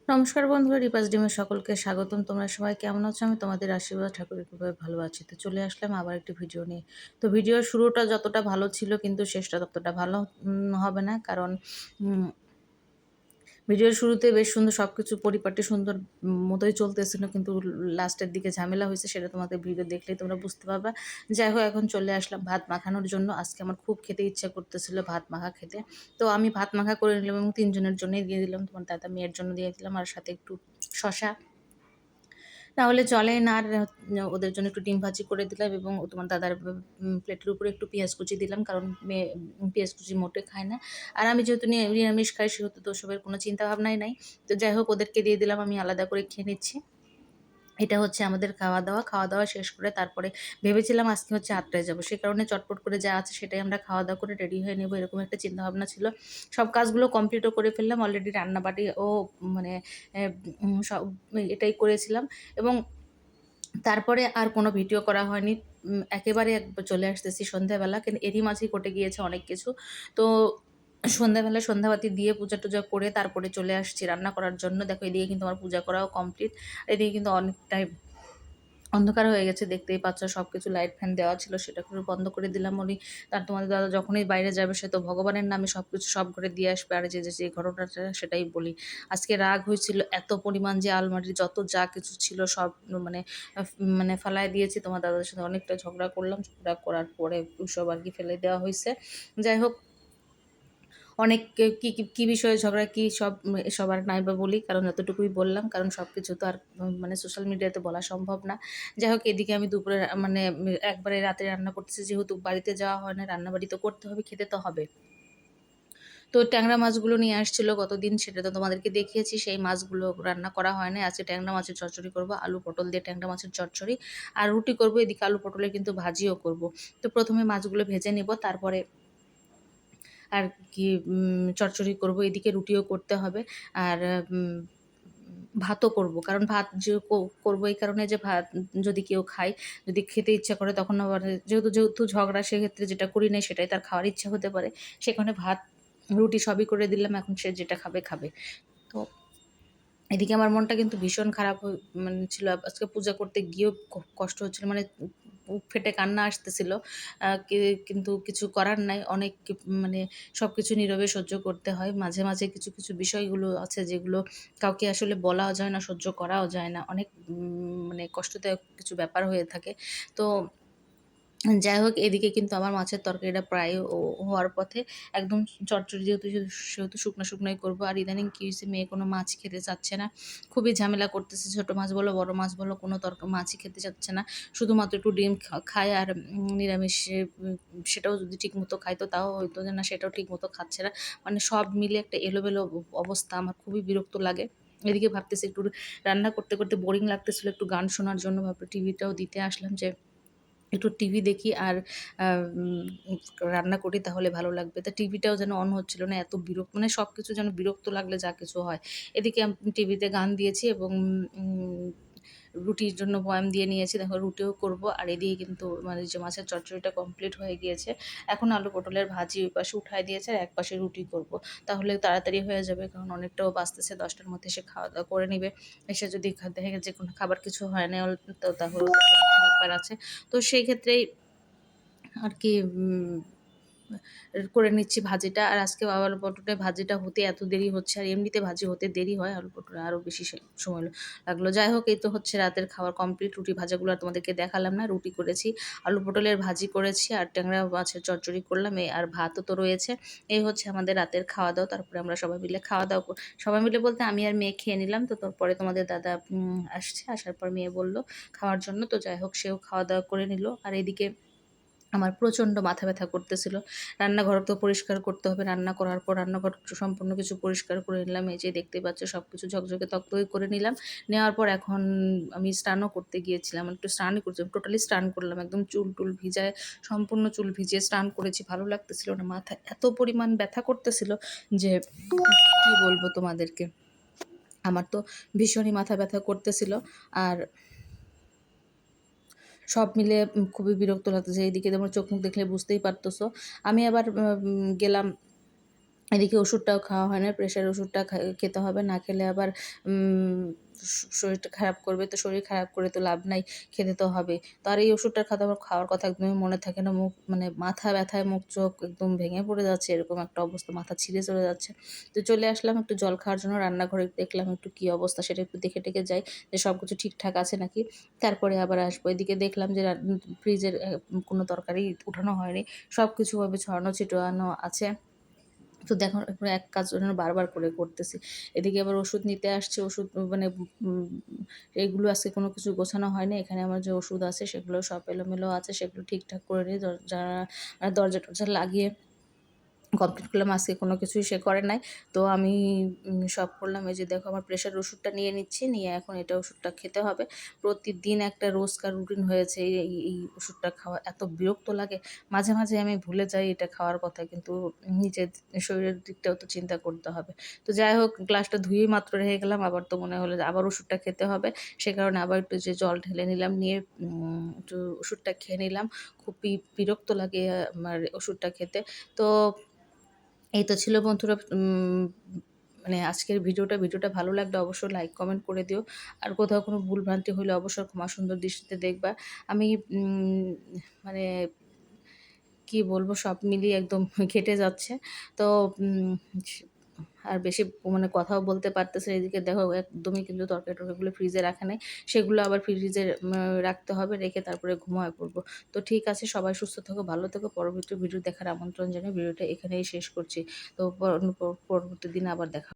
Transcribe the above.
নমস্কার বন্ধুরা, রিপাস ডিমের সকলকে স্বাগতম। তোমরা সবাই কেমন আছো? আমি তোমাদের আশীর্বাদ ঠাকুরের কৃপায় ভালো আছি। তো চলে আসলাম আবার একটি ভিডিও নিয়ে। তো ভিডিওর শুরুটা যতটা ভালো ছিল কিন্তু শেষটা ততটা ভালো হবে না, কারণ উম ভিডিওর শুরুতে বেশ সুন্দর সবকিছু পরিপাটি সুন্দর মতোই চলতেছিল, কিন্তু লাস্টের দিকে ঝামেলা হয়েছে, সেটা তোমাদের ভিডিও দেখলেই তোমরা বুঝতে পারবা। যাই হোক, এখন চলে আসলাম ভাত মাখানোর জন্য। আজকে আমার খুব খেতে ইচ্ছা করতেছিল ভাত মাখা খেতে। তো আমি ভাত মাখা করে নিলাম এবং ৩ জনের জন্যই দিয়ে দিলাম। তোমার দাদা মেয়ের জন্য দিয়ে দিলাম, আর সাথে একটু শশা, তাহলে চলে না। আর ওদের জন্য একটু ডিম ভাজি করে দিলাম এবং তোমার দাদার প্লেটের উপরে একটু পেঁয়াজ কুচি দিলাম, কারণ মেয়ে পেঁয়াজ কুচি মোটে খায় না। আর আমি যেহেতু নিরামিষ খাই, সেহেতু তো ওসবের কোনো চিন্তা ভাবনাই নাই। তো যাই হোক, ওদেরকে দিয়ে দিলাম, আমি আলাদা করে খেয়ে নিচ্ছি। এটা হচ্ছে আমাদের খাওয়া দাওয়া শেষ করে তারপরে ভেবেছিলাম আজকে হচ্ছে আটটায় যাবো, সে কারণে চটপট করে যা আছে সেটাই আমরা খাওয়া দাওয়া করে রেডি হয়ে নেবো, এরকম একটা চিন্তা ভাবনা ছিল। সব কাজগুলো কমপ্লিটও করে ফেললাম অলরেডি, রান্নাবাড়ি ও মানে সব এটাই করেছিলাম। এবং তারপরে আর কোনো ভিডিও করা হয়নি। একেবারে চলে আসতেছি সন্ধ্যাবেলা, কিন্তু এরই মাঝেই ঘটে গিয়েছে অনেক কিছু। তো সন্ধ্যাবেলা সন্ধ্যাবাতি দিয়ে পূজা-টুজা করে তারপরে চলে আসছি রান্না করার জন্য। দেখো, এদিকে কিন্তু আমার পূজা করাও কমপ্লিট। এদিকে কিন্তু অনেকটাই অন্ধকার হয়ে গেছে, দেখতেই পাচ্ছ। সবকিছু লাইট ফ্যান দেওয়া ছিল, সেটা করে বন্ধ করে দিলাম। তার তোমাদের দাদা যখনই বাইরে যাবে, সে তো ভগবানের নামে সবকিছু সব ঘরে দিয়ে আসবে। আর যে ঘটনাটা সেটাই বলি, আজকে রাগ হয়েছিল এত পরিমাণ যে আলমারির যত যা কিছু ছিল সব মানে মানে ফেলায় দিয়েছি। তোমার দাদার সাথে অনেকটা ঝগড়া করলাম, ঝগড়া করার পরে সব আর কি ফেলে দেওয়া হয়েছে। যাই হোক, অনেক কি বিষয়ে ঝগড়া, কি সব এসব আর নাই বা বলি, কারণ এতটুকুই বললাম, কারণ সব কিছু তো আর মানে সোশ্যাল মিডিয়াতে বলা সম্ভব না। যাই হোক, এদিকে আমি দুপুরে মানে একবারে রাতে রান্না করতেছি, যেহেতু বাড়িতে যাওয়া হয় না, রান্নাবাড়ি তো করতে হবে, খেতে তো হবে। তো ট্যাংরা মাছগুলো নিয়ে আসছিল গতদিন, সেটা তো তোমাদেরকে দেখিয়েছি। সেই মাছগুলো রান্না করা হয় না, আজকে ট্যাংরা মাছের চচ্চড়ি করবো, আলু পটল দিয়ে ট্যাংরা মাছের চচ্চড়ি আর রুটি করবো। এদিকে আলু পটলের কিন্তু ভাজিও করব। তো প্রথমে মাছগুলো ভেজে নেব, তারপরে আর কি চচ্চড়ি করব। এদিকে রুটিও করতে হবে, আর উম ভাতও করব। কারণ ভাত যে করব এই কারণে যে ভাত যদি কেউ খায়, যদি খেতে ইচ্ছা করে, তখন আবার যেহেতু ঝগড়া, সেক্ষেত্রে যেটা করি নাই সেটাই তার খাওয়ার ইচ্ছা হতে পারে। সেখানে ভাত, রুটি সবই করে দিলাম, এখন সে যেটা খাবে, খাবে। তো এদিকে আমার মনটা কিন্তু ভীষণ খারাপ মানে ছিল। আজকে পূজা করতে গিয়েও কষ্ট হচ্ছিল, মানে বুক ফেটে কান্না আসতেছিল। কিন্তু কিছু করার নাই। অনেক মানে সবকিছু নীরবে সহ্য করতে হয়। মাঝে মাঝে কিছু কিছু বিষয়গুলো আছে যেগুলো কাউকে আসলে বলাও যায় না, সহ্য করাও যায় না। অনেক মানে কষ্টদায়ক কিছু ব্যাপার হয়ে থাকে। তো যাই হোক, এদিকে কিন্তু আমার মাছের তরকারিটা প্রায় হওয়ার পথে। একদম চটচড়ি যেহেতু সেহেতু শুকনো শুকনোই করবো। আর ইদানিং কি হয়েছে, মেয়ে কোনো মাছ খেতে চাচ্ছে না, খুবই ঝামেলা করতেছে। ছোটো মাছ বলো বড় মাছ বলো, কোনো মাছই খেতে চাচ্ছে না। শুধুমাত্র একটু ডিম খায়, আর নিরামিষ সেটাও যদি ঠিক মতো খাইতো তাও হয়তো, যে না সেটাও ঠিক মতো খাচ্ছে না। মানে সব মিলে একটা এলোমেলো অবস্থা, আমার খুবই বিরক্ত লাগে। এদিকে ভাবতেছি একটু রান্না করতে করতে বোরিং লাগতেছিল, একটু গান শোনার জন্য ভাবতে টিভিটাও দিতে আসলাম, যে একটু টিভি দেখি আর আ উম রান্না করি, তাহলে ভালো লাগবে। তা টিভিটাও যেন অন হচ্ছিল না। এত মানে সবকিছু যেন বিরক্ত লাগলে যা কিছু হয়। এদিকে টিভিতে গান দিয়েছি এবং উম রুটির জন্য বয়াম দিয়ে নিয়েছি। দেখো, রুটিও করব। আর এদিকে কিন্তু মানে যে মাছের চচ্চড়িটা কমপ্লিট হয়ে গিয়েছে। এখন আলু পটলের ভাজি ওই পাশে উঠায় দিয়েছে, আর একপাশে রুটি করব। তাহলে তাড়াতাড়ি হয়ে যাবে, কারণ অনেকটাও বাজতেছে। ১০ টার মধ্যে এসে খাওয়া-দাওয়া করে নিবে। এসে যদি দেখে যে কোনো খাবার কিছু হয় নাই তো তাহলেও তো একটা ব্যাপার আছে। তো সেই ক্ষেত্রেই আর কি করে নিচ্ছি ভাজিটা। আর আজকে আলু পটলের ভাজিটা হতে এত দেরি হচ্ছে, আর এমনিতে ভাজি হতে দেরি হয়, আলু পটলে আরও বেশি সময় লাগলো। যাই হোক, এই তো হচ্ছে রাতের খাবার কমপ্লিট। রুটি ভাজাগুলো আর তোমাদেরকে দেখালাম না। রুটি করেছি, আলু পটলের ভাজি করেছি, আর ট্যাংরা মাছের চচ্চড়ি করলাম, আর ভাতও তো রয়েছে। এই হচ্ছে আমাদের রাতের খাওয়া-দাওয়া। তারপরে আমরা সবাই মিলে খাওয়া-দাওয়া সবাই মিলে বলতে আমি আর মেয়ে খেয়ে নিলাম। তো তারপরে তোমাদের দাদা আসছে, আসার পর মেয়ে বলল খাওয়ার জন্য। তো যাই হোক, সেও খাওয়া-দাওয়া করে নিল। আর এদিকে আমার প্রচণ্ড মাথা ব্যথা করতেছিল। রান্নাঘর তো পরিষ্কার করতে হবে। রান্না করার পর রান্নাঘর সম্পূর্ণ কিছু পরিষ্কার করে নিলাম। এই যে দেখতেই পাচ্ছ, সবকিছু ঝকঝকে তকতকে করে নিলাম। নেওয়ার পর এখন আমি স্নানও করতে গিয়েছিলাম। একটু স্নানই করছিলাম। টোটালি স্নান করলাম। একদম চুল-টুল ভিজায়, সম্পূর্ণ চুল ভিজিয়ে স্নান করেছি। ভালো লাগতেছিল না। মাথায় এত পরিমাণ ব্যথা করতেছিল যে কি বলবো তোমাদেরকে। আমার তো ভীষণই মাথা ব্যথা করতেছিল। আর সব মিলে খুবই বিরক্ত লাগতেছে। এইদিকে তোমার চোখ মুখ দেখলে বুঝতেই পারতেছো। আমি আবার গেলাম এদিকে ওষুধটাও খাওয়া হয় না, প্রেশারের ওষুধটা খেতে হবে, না খেলে আবার শরীরটা খারাপ করবে, তো শরীর খারাপ করে তো লাভ নাই, খেতে তো হবে। তো আর এই ওষুধটা আমার খাওয়ার কথা একদমই মনে থাকে না, মুখ মানে মাথা ব্যথায় মুখ চোখ একদম ভেঙে পড়ে যাচ্ছে, এরকম একটা অবস্থা, মাথা ছিঁড়ে চলে যাচ্ছে। তো চলে আসলাম একটু জল খাওয়ার জন্য রান্নাঘরে, দেখলাম একটু কী অবস্থা সেটা একটু দেখে টেকে যাই যে সব কিছু ঠিকঠাক আছে নাকি, তারপরে আবার আসবো। এদিকে দেখলাম যে ফ্রিজের কোনো তরকারি উঠানো হয়নি, সব কিছু ওভাবে ছড়ানো ছিটানো আছে। তো দেখো এরপরে এক কাজ যেন বারবার করে করতেছি। এদিকে আবার ওষুধ নিতে আসছে, ওষুধ মানে এগুলো আজকে কোনো কিছু গোছানো হয়নি। এখানে আমার যে ওষুধ আছে সেগুলো সব এলোমেলো আছে, সেগুলো ঠিকঠাক করে নিয়ে দরজা-টরজা লাগিয়ে কমপ্লিট করলাম। আজকে কোনো কিছুই সে করে নাই। তো আমি সব করলাম। এই যে দেখো আমার প্রেশারের ওষুধটা নিয়ে নিচ্ছি, নিয়ে এখন এটা ওষুধটা খেতে হবে। প্রতিদিন একটা রোজকার রুটিন হয়েছে এই ওষুধটা খাওয়া। এত বিরক্ত লাগে। মাঝে, মাঝে আমি ভুলে যাই এটা খাওয়ার কথা, কিন্তু নিজের শরীরের দিকটাও তো চিন্তা করতে হবে। তো যাই হোক, গ্লাসটা ধুয়েই মাত্র রেখে গেলাম। আবার তো মনে হলো যে আবার ওষুধটা খেতে হবে। সে কারণে আবার একটু যে জল ঢেলে নিলাম, নিয়ে একটু ওষুধটা খেয়ে নিলাম। খুবই বিরক্ত লাগে আমার ওষুধটা খেতে। তো এই তো ছিল বন্ধুরা, মানে আজকের ভিডিওটা ভালো লাগলে অবশ্যই লাইক কমেন্ট করে দিও। আর কোথাও কোনো ভুলভ্রান্তি হলে অবশ্যই ক্ষমা সুন্দর দৃষ্টিতে দেখবা। আমি মানে কি বলবো, সব মিলিয়ে একদম ঘেঁটে যাচ্ছে। তো উম আর বেশি মানে কথাও বলতে পারতেছি না। এদিকে দেখো একদমই কিন্তু তরকারি-টরকারিগুলো ফ্রিজে রাখা নাই। সেগুলো আবার ফ্রিজে রাখতে হবে, রেখে তারপরে ঘুমায় পড়বো। তো ঠিক আছে, সবাই সুস্থ থেকো, ভালো থেকো। পরবর্তী ভিডিও দেখার আমন্ত্রণ জানিয়ে ভিডিওটা এখানেই শেষ করছি। তো পরবর্তী দিন আবার দেখা